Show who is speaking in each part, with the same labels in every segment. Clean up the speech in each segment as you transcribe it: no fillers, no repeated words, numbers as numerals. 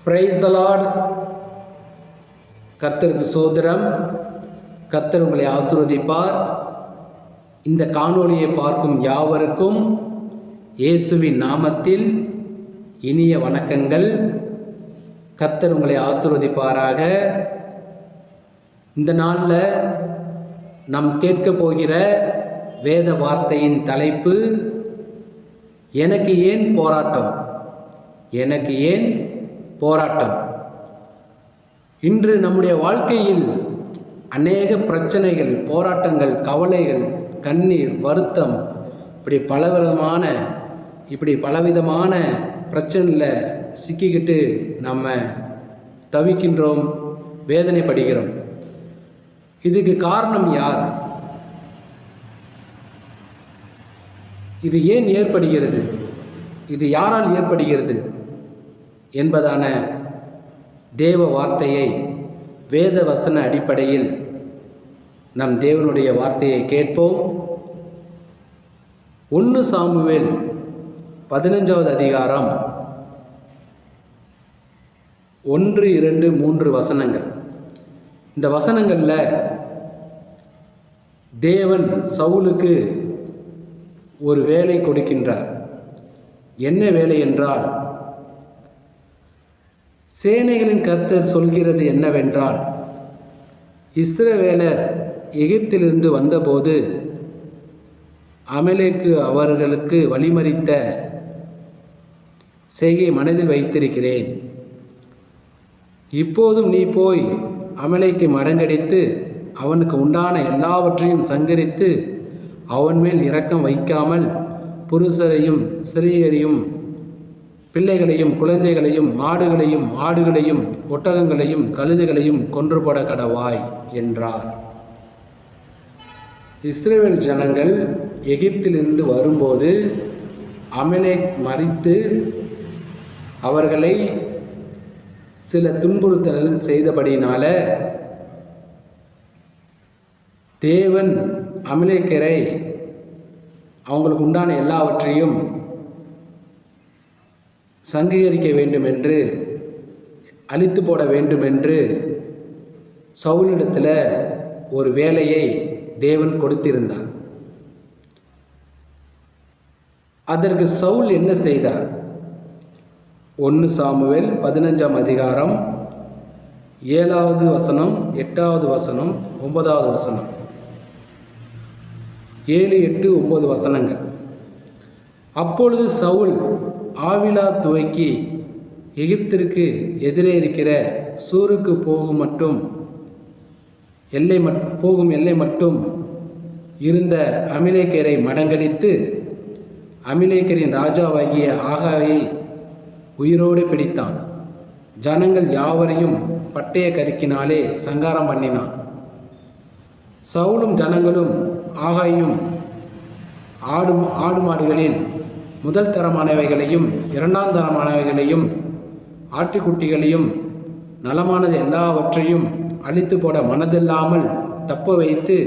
Speaker 1: Praise the Lord. கர்த்தருக்கு சோதரம். கர்த்தர் உங்களை ஆசீர்வதிப்பார். இந்த காணொளியை பார்க்கும் யாவருக்கும் இயேசுவின் நாமத்தில் இனிய வணக்கங்கள். கர்த்தர் உங்களை ஆசீர்வதிப்பாராக. இந்த நாளில் நாம் கேட்க போகிற வேத வார்த்தையின் தலைப்பு, எனக்கு ஏன் போராட்டம்? எனக்கு ஏன் போராட்டம்? இன்று நம்முடைய வாழ்க்கையில் அநேக பிரச்சனைகள், போராட்டங்கள், கவலைகள், கண்ணீர், வருத்தம், இப்படி பலவிதமான பிரச்சனையில் சிக்கிக்கிட்டு நம்ம தவிக்கின்றோம், வேதனைப்படுகிறோம். இதுக்கு காரணம் யார்? இது ஏன் ஏற்படுகிறது? இது யாரால் ஏற்படுகிறது என்பதான தேவ வார்த்தையை, வேத வசன அடிப்படையில் நம் தேவனுடைய வார்த்தையை கேட்போம். 1 சாமுவேல் 15வது அதிகாரம் 1, 2, 3 வசனங்கள். இந்த வசனங்களில் தேவன் சவுலுக்கு ஒரு வேலை கொடுக்கின்றார். என்ன வேலை என்றால், சேனைகளின் கர்த்தர் சொல்கிறது என்னவென்றால், இஸ்ரவேலர் எகிப்திலிருந்து வந்தபோது அமலேக்கு அவர்களுக்கு வழிமறித்த செய்கை மனதில் வைத்திருக்கிறேன். இப்போதும் நீ போய் அமலேக்கை மடங்கடித்து அவனுக்கு உண்டான எல்லாவற்றையும் சங்கரித்து அவன் மேல் இரக்கம் வைக்காமல் புருஷரையும் ஸ்திரீயரையும் பிள்ளைகளையும் குழந்தைகளையும் மாடுகளையும் ஆடுகளையும் ஒட்டகங்களையும் கழுதைகளையும் கொன்றுபோட கடவாய் என்றார். இஸ்ரவேல் ஜனங்கள் எகிப்திலிருந்து வரும்போது அமலேக் மறித்து அவர்களை சில துன்புறுத்தல் செய்தபடினால தேவன் அமலேக்கரை அவங்களுக்கு உண்டான எல்லாவற்றையும் சங்கீகரிக்க வேண்டும் என்று, அழித்து போட வேண்டும் என்று சவுலிடத்தில் ஒரு வேலையை தேவன் கொடுத்திருந்தார். அதற்கு சவுல் என்ன செய்தார்? 1 சாமுவேல் 15ஆம் அதிகாரம் 7வது வசனம், 8வது வசனம், 9வது வசனம், 7, 8, 9 வசனங்கள். அப்பொழுது சவுல் ஆவிலா துவக்கி எகிப்திற்கு எதிரே இருக்கிற சூருக்கு போகும் எல்லை மட்டும் இருந்த அமலேக்கரை மடங்கடித்து அமலேக்கரின் ராஜாவாகிய ஆகாயை உயிரோடு பிடித்தான். ஜனங்கள் யாவரையும் பட்டய கருக்கினாலே சங்காரம் பண்ணினான். சவுலும் ஜனங்களும் ஆகாயும் ஆடு மாடுகளில் முதல் தரமானவைகளையும் 2ஆம் தரமானவைகளையும் ஆட்டுக்குட்டிகளையும் நலமானது எல்லாவற்றையும் அழித்து போட மனதில்லாமல் தப்ப வைத்து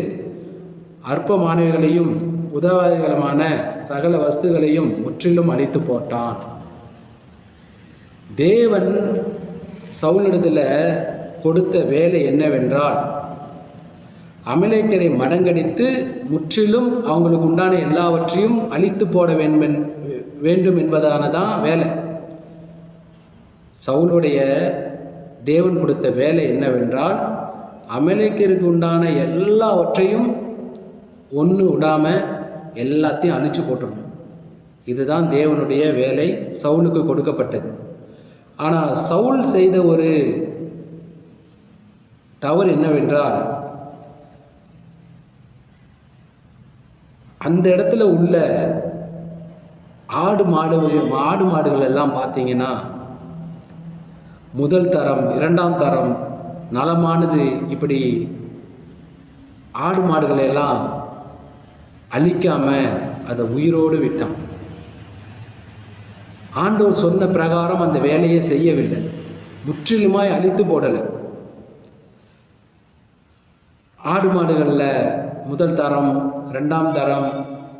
Speaker 1: அற்பமானவைகளையும் உதவாதிகளுமான சகல வஸ்துகளையும் முற்றிலும் அழித்து போட்டான். தேவன் சவுலிடத்தில் கொடுத்த வேலை என்னவென்றால், அமலேக்கரை மடங்கடித்து முற்றிலும் அவங்களுக்கு உண்டான எல்லாவற்றையும் அழித்து போட வேண்டும் என்பதானதான் வேலை. சவுலுடைய தேவன் கொடுத்த வேலை என்னவென்றால், அமலேக்கருக்கு உண்டான எல்லாவற்றையும் ஒன்று விடாமல் எல்லாத்தையும் அழிச்சு போட்டுடணும். இதுதான் தேவனுடைய வேலை சவுலுக்கு கொடுக்கப்பட்டது. ஆனால் சவுல் செய்த ஒரு தவறு என்னவென்றால், அந்த இடத்துல உள்ள ஆடு மாடுகள் எல்லாம் பார்த்தீங்கன்னா, முதல் தரம், 2ஆம் தரம், நலமானது, இப்படி ஆடு மாடுகளை எல்லாம் அழிக்காம அதை உயிரோடு விட்டான். ஆண்டவர் சொன்ன பிரகாரம் அந்த வேலையை செய்யவில்லை, முற்றிலுமாய் அழித்து போடலை. ஆடு மாடுகளில் முதல் தரம், 2ஆம் தரம்,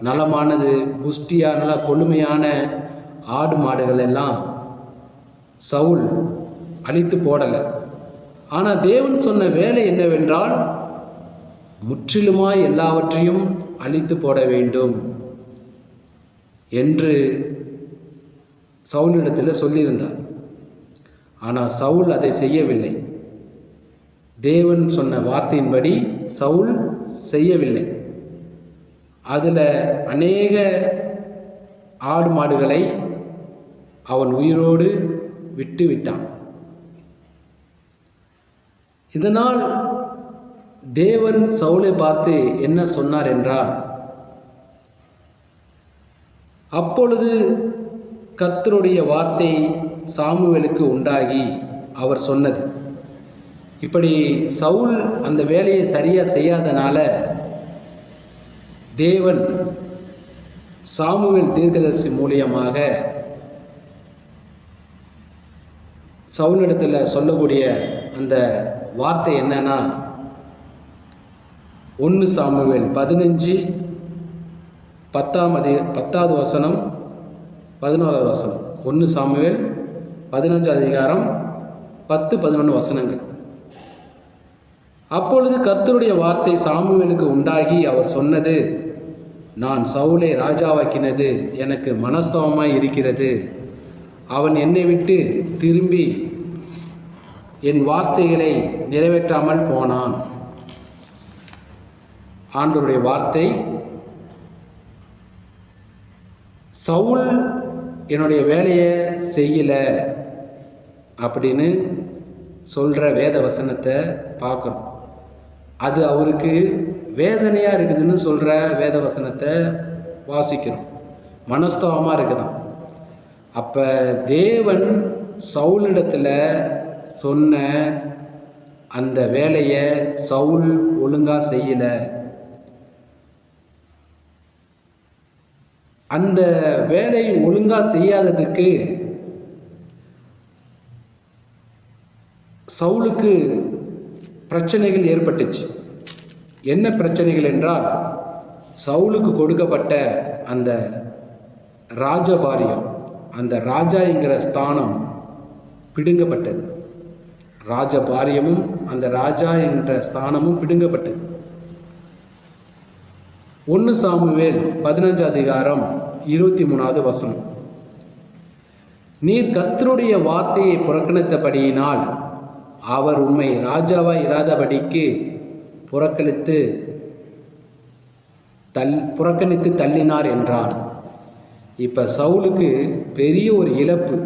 Speaker 1: நலமானது, புஷ்டியாக நல்லா கொழுமையான ஆடு மாடுகள் எல்லாம் சவுல் அழித்து போடலை. ஆனால் தேவன் சொன்ன வேலை என்னவென்றால் முற்றிலுமாய் எல்லாவற்றையும் அழித்து போட வேண்டும் என்று சவுலிடத்தில் சொல்லியிருந்தார். ஆனால் சவுல் அதை செய்யவில்லை. தேவன் சொன்ன வார்த்தையின்படி சவுல் செய்யவில்லை. அதில் அநேக ஆடு மாடுகளை அவன் உயிரோடு விட்டு விட்டான். இதனால் தேவன் சவுலை பார்த்து என்ன சொன்னார் என்றால், அப்பொழுது கர்த்தருடைய வார்த்தை சாமுவேலுக்கு உண்டாகி அவர் சொன்னது, இப்படி சவுல் அந்த வேலையை சரியாக செய்யாதனால தேவன் சாமுவேல் தீர்க்கதரிசி மூலியமாக சவுலிடத்தில் சொல்லக்கூடிய அந்த வார்த்தை என்னன்னா, 1 சாமுவேல் 15:10 வசனம் 11 வசனம். 1 சாமுவேல் 15 அதிகாரம் 10-11 வசனங்கள். அப்பொழுது கர்த்தருடைய வார்த்தை சாமுவேலுக்கு உண்டாகி அவர் சொன்னது, நான் சவுலை ராஜாவாக்கினது எனக்கு மனஸ்தாபமாய் இருக்கிறது. அவன் என்னை விட்டு திரும்பி என் வார்த்தைகளை நிறைவேற்றாமல் போனான். ஆண்டவருடைய வார்த்தை, சவுல் என்னுடைய வேலையை செய்யலை அப்படின்னு சொல்கிற வேத வசனத்தை பார்க்குறோம். அது அவருக்கு வேதனையாக இருக்குதுன்னு சொல்கிற வேத வசனத்தை வாசிக்கிறோம். மனஸ்தாபமாக இருக்குதான். அப்போ தேவன் சவுலிடத்தில் சொன்ன அந்த வேலையை சவுல் ஒழுங்காக செய்யலை. அந்த வேலை ஒழுங்காக செய்யாததுக்கு சவுலுக்கு பிரச்சனைகள் ஏற்பட்டுச்சு. என்ன பிரச்சனைகள் என்றால், சவுலுக்கு கொடுக்கப்பட்ட அந்த ராஜபாரியம், அந்த ராஜா என்கிற ஸ்தானம் பிடுங்கப்பட்டது. ராஜபாரியமும் அந்த ராஜா என்ற ஸ்தானமும் பிடுங்கப்பட்டது. 1 சாமுவேல் 15 அதிகாரம் 23 வசனம். நீர் கர்த்தருடைய வார்த்தையை புறக்கணித்தபடியினால் அவர் உம்மை ராஜாவாய் இராதபடிக்கு புறக்கணித்து தள்ளினார் என்றான். இப்போ சவுலுக்கு பெரிய ஒரு இழப்பு.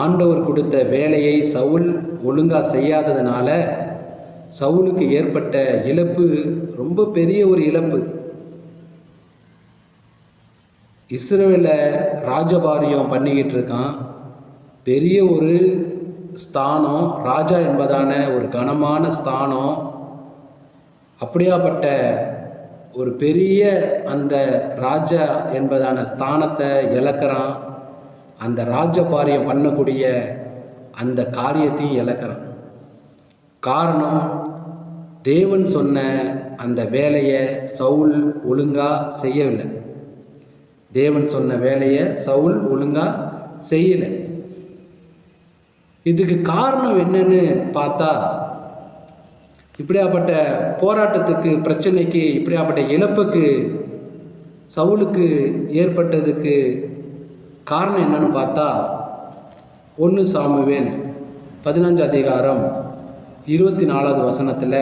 Speaker 1: ஆண்டவர் கொடுத்த வேலையை சவுல் ஒழுங்காக செய்யாததுனால சவுலுக்கு ஏற்பட்ட இழப்பு ரொம்ப பெரிய ஒரு இழப்பு. இஸ்ரவேலை ராஜபாரியம் பண்ணிக்கிட்டு இருக்கான். பெரிய ஒரு ஸ்தானம், ராஜா என்பதான ஒரு கனமான ஸ்தானம். அப்படியாப்பட்ட ஒரு பெரிய அந்த ராஜா என்பதான ஸ்தானத்தை இழக்கிறான். அந்த ராஜபாரியம் பண்ணக்கூடிய அந்த காரியத்தையும் இழக்கிறான். காரணம், தேவன் சொன்ன அந்த வேலையை சவுல் ஒழுங்காக செய்யவில்லை. தேவன் சொன்ன வேலையை சவுல் ஒழுங்காக செய்யலை. இதுக்கு காரணம் என்னன்னு பார்த்தா, இப்படியாப்பட்ட போராட்டத்துக்கு, பிரச்சனைக்கு, இப்படியாப்பட்ட இழப்புக்கு சவுலுக்கு ஏற்பட்டதுக்கு காரணம் என்னன்னு பார்த்தா, 1 சாமுவேல் 15 அதிகாரம் 24 வசனத்தில்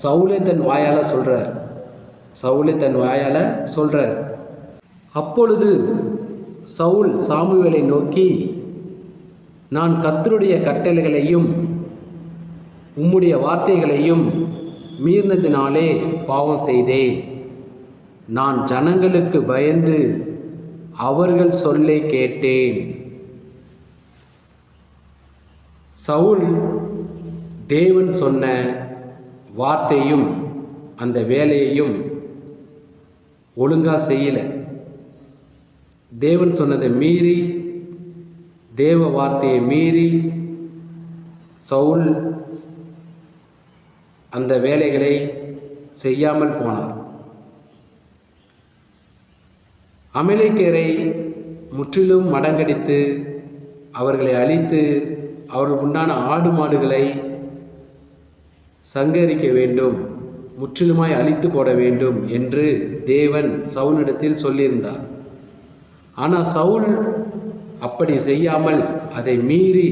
Speaker 1: சவுலே தன் வாயால் சொல்கிறார். அப்பொழுது சவுல் சாமுவேலை நோக்கி, நான் கர்த்தருடைய கட்டளைகளையும் உம்முடைய வார்த்தைகளையும் மீறினதினாலே பாவம் செய்தேன். நான் ஜனங்களுக்கு பயந்து அவர்கள் சொல்லை கேட்டேன். சவுல் தேவன் சொன்ன வார்த்தையும் அந்த வேலையையும் ஒழுங்காக செய்யலை. தேவன் சொன்னதை மீறி, தேவ வார்த்தையை மீறி சவுல் அந்த வேலைகளை செய்யாமல் போனார். அமலேக்கியரை முற்றிலும் மடங்கடித்து அவர்களை அழித்து அவர்களுக்கு உண்டான ஆடு மாடுகளை சங்கரிக்க வேண்டும், முற்றிலுமாய் அழித்து போட வேண்டும் என்று தேவன் சவுலிடத்தில் சொல்லியிருந்தார். ஆனால் சவுல் அப்படி செய்யாமல் அதை மீறி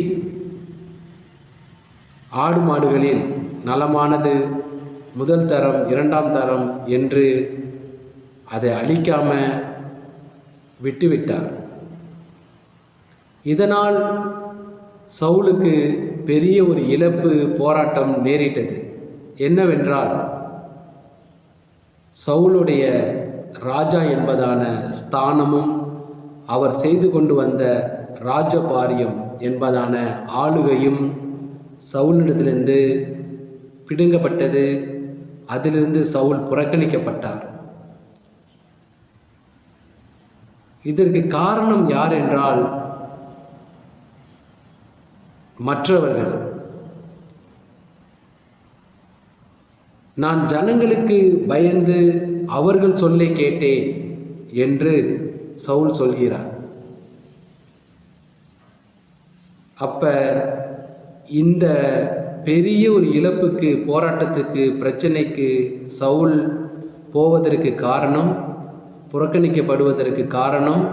Speaker 1: ஆடு மாடுகளில் நலமானது முதல் தரம், இரண்டாம் தரம் என்று அதை அழிக்காம விட்டுவிட்டார். இதனால் சவுலுக்கு பெரிய ஒரு இழப்பு, போராட்டம் நேரிட்டது. என்னவென்றால், சவுலுடைய ராஜா என்பதான ஸ்தானமும் அவர் செய்து கொண்டு வந்த ராஜபாரியம் என்பதான ஆளுகையும் சவுலிடத்திலிருந்து பிடுங்கப்பட்டது. அதிலிருந்து சவுல் புறக்கணிக்கப்பட்டார். இதற்கு காரணம் யார் என்றால் மற்றவர்கள். நான் ஜனங்களுக்கு பயந்து அவர்கள் சொல்லை கேட்டேன் என்று சவுல் சொல்கிறார். அப்ப இந்த பெரிய ஒரு இழப்புக்கு, போராட்டத்துக்கு, பிரச்சனைக்கு சவுல் போவதற்கு காரணம், புறக்கணிக்கப்படுவதற்கு காரணம்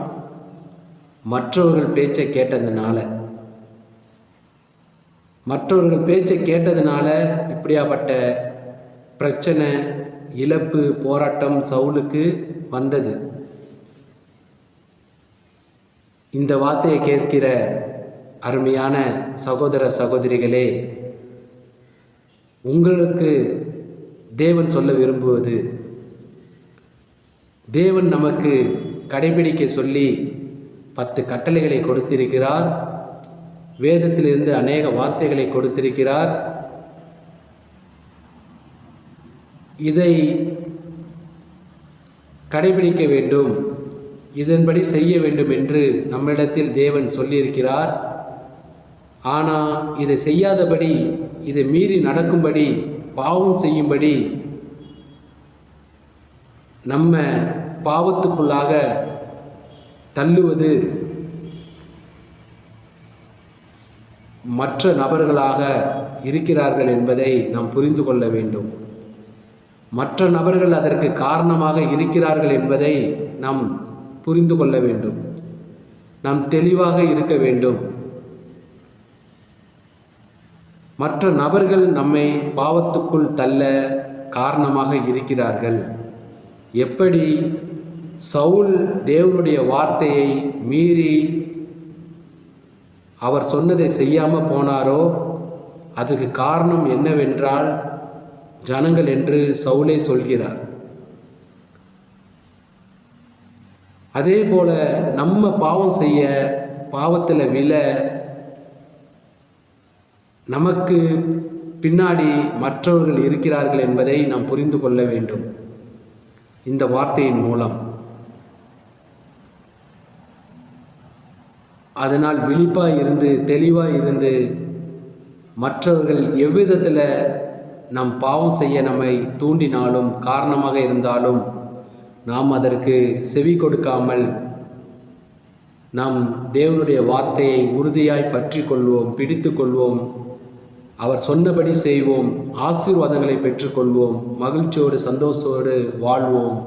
Speaker 1: மற்றவர்கள் பேச்சை கேட்டதுனால. மற்றவர்கள் பேச்சை கேட்டதுனால இப்படியாப்பட்ட பிரச்சனை, இழப்பு, போராட்டம் சவுலுக்கு வந்தது. இந்த வார்த்தையை கேட்கிற அருமையான சகோதர சகோதரிகளே, உங்களுக்கு தேவன் சொல்ல விரும்புவது, தேவன் நமக்கு கடைபிடிக்க சொல்லி 10 கட்டளைகளை கொடுத்திருக்கிறார். வேதத்திலிருந்து அநேக வார்த்தைகளை கொடுத்திருக்கிறார். இதை கடைபிடிக்க வேண்டும், இதன்படி செய்ய வேண்டும் என்று நம்மிடத்தில் தேவன் சொல்லியிருக்கிறார். ஆனால் இதை செய்யாதபடி, இதை மீறி நடக்கும்படி, பாவம் செய்யும்படி, நம்ம பாவத்துக்குள்ளாக தள்ளுவது மற்ற நபர்களாக இருக்கிறார்கள் என்பதை நாம் புரிந்து கொள்ள வேண்டும். மற்ற நபர்கள் அதற்கு காரணமாக இருக்கிறார்கள் என்பதை நாம் புரிந்து கொள்ள வேண்டும். நாம் தெளிவாக இருக்க வேண்டும். மற்ற நபர்கள் நம்மை பாவத்துக்குள் தள்ள காரணமாக இருக்கிறார்கள். எப்படி சவுல் தேவனுடைய வார்த்தையை மீறி அவர் சொன்னதை செய்யாமல் போனாரோ, அதுக்கு காரணம் என்னவென்றால் ஜனங்கள் என்று சவுலே சொல்கிறார். அதே போல நம்ம பாவம் செய்ய, பாவத்தில் விழ, நமக்கு பின்னாடி மற்றவர்கள் இருக்கிறார்கள் என்பதை நாம் புரிந்து கொள்ள வேண்டும். இந்த வார்த்தையின் மூலம் அதனால் விழிப்பாக இருந்து, தெளிவாக இருந்து, மற்றவர்கள் எவ்விதத்தில் நம் பாவம் செய்ய நம்மை தூண்டினாலும், காரணமாக இருந்தாலும், நாம் அதற்கு செவி கொடுக்காமல் நாம் தேவனுடைய வார்த்தையை உறுதியாய் பற்றி கொள்வோம், பிடித்து கொள்வோம், அவர் சொன்னபடி செய்வோம், ஆசீர்வாதங்களை பெற்றுக்கொள்வோம், மகிழ்ச்சியோடு சந்தோஷத்தோடு வாழ்வோம்.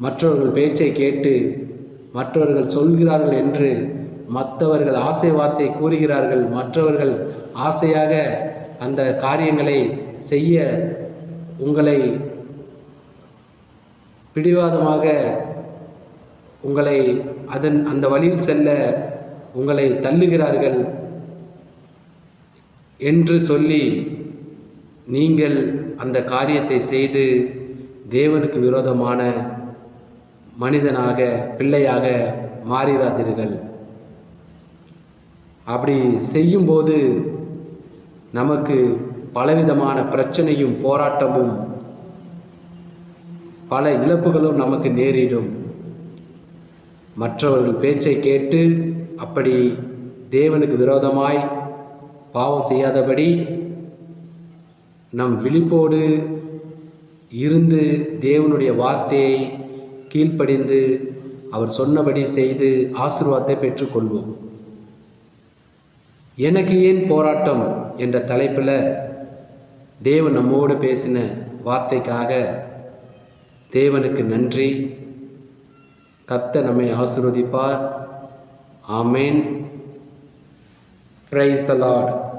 Speaker 1: மற்றவர்கள் பேச்சை கேட்டு, மற்றவர்கள் சொல்கிறார்கள் என்று மற்றவர்கள் ஆசை வார்த்தை கூறுகிறார்கள், மற்றவர்கள் ஆசையாக அந்த காரியங்களை செய்ய உங்களை பிடிவாதமாக உங்களை அந்த வழியில் செல்ல உங்களை தள்ளுகிறார்கள் என்று சொல்லி நீங்கள் அந்த காரியத்தை செய்து தேவனுக்கு விரோதமான மனிதனாக, பிள்ளையாக மாறிடாதீர்கள். அப்படி செய்யும்போது நமக்கு பலவிதமான பிரச்சனையும், போராட்டமும், பல இழப்புகளும் நமக்கு நேரிடும். மற்றவர்கள் பேச்சை கேட்டு அப்படி தேவனுக்கு விரோதமாய் பாவம் செய்யாதபடி நம் விழிப்போடு இருந்து தேவனுடைய வார்த்தையை கீழ்ப்படிந்து அவர் சொன்னபடி செய்து ஆசீர்வாதத்தை பெற்றுக்கொள்வோம். எனக்கு ஏன் போராட்டம் என்ற தலைப்பில் தேவன் நம்மோடு பேசின வார்த்தைக்காக தேவனுக்கு நன்றி. கர்த்தர் நம்மை ஆசீர்வதிப்பார். ஆமென். Praise the Lord.